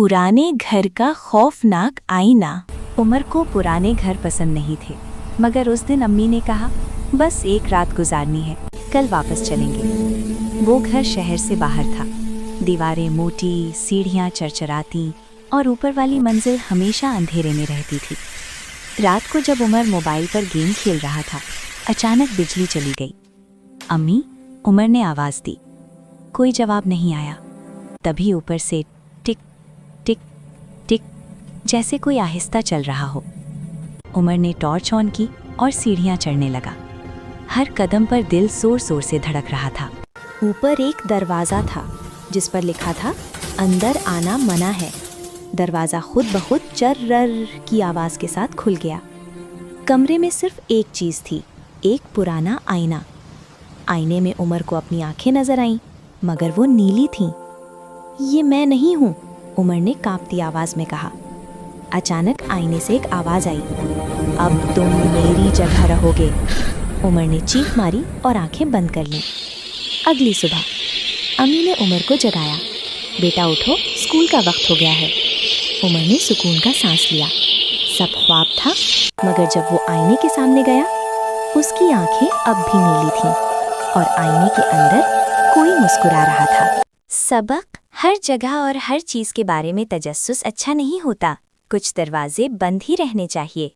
पुराने घर का खौफनाक आईना। उमर को पुराने घर पसंद नहीं थे, मगर उस दिन अम्मी ने कहा बस एक रात गुजारनी है, कल वापस चलेंगे। वो घर शहर से बाहर था। दीवारें मोटी, सीढ़ियाँ चरचराती और ऊपर वाली मंजिल हमेशा अंधेरे में रहती थी। रात को जब उमर मोबाइल पर गेम खेल रहा था, अचानक बिजली चली गई। अम्मी, उमर ने आवाज़ दी। कोई जवाब नहीं आया। तभी ऊपर से टिक टिक टिक जैसे कोई आहिस्ता चल रहा हो। उमर ने टॉर्च ऑन की और सीढ़ियाँ चढ़ने लगा। हर कदम पर दिल जोर जोर से धड़क रहा था। ऊपर एक दरवाज़ा था जिस पर लिखा था अंदर आना मना है। दरवाज़ा खुद ब खुद चर्रर की आवाज़ के साथ खुल गया। कमरे में सिर्फ एक चीज़ थी, एक पुराना आईना। आईने में उमर को अपनी आंखें नजर आईं, मगर वो नीली थीं। ये मैं नहीं हूँ, उमर ने कांपती आवाज़ में कहा। अचानक आईने से एक आवाज़ आई, अब तुम मेरी जगह रहोगे। उमर ने चीख मारी और आंखें बंद कर लीं। अगली सुबह अम्मी ने उमर को जगाया। बेटा उठो, स्कूल का वक्त हो गया है। उमर ने सुकून का सांस लिया। सब ख्वाब था, मगर जब वो आईने के सामने गया, उसकी आंखें अब भी नीली थीं और आईने के अंदर कोई मुस्कुरा रहा था। सबक: हर जगह और हर चीज़ के बारे में तजस्सुस अच्छा नहीं होता। कुछ दरवाजे बंद ही रहने चाहिए।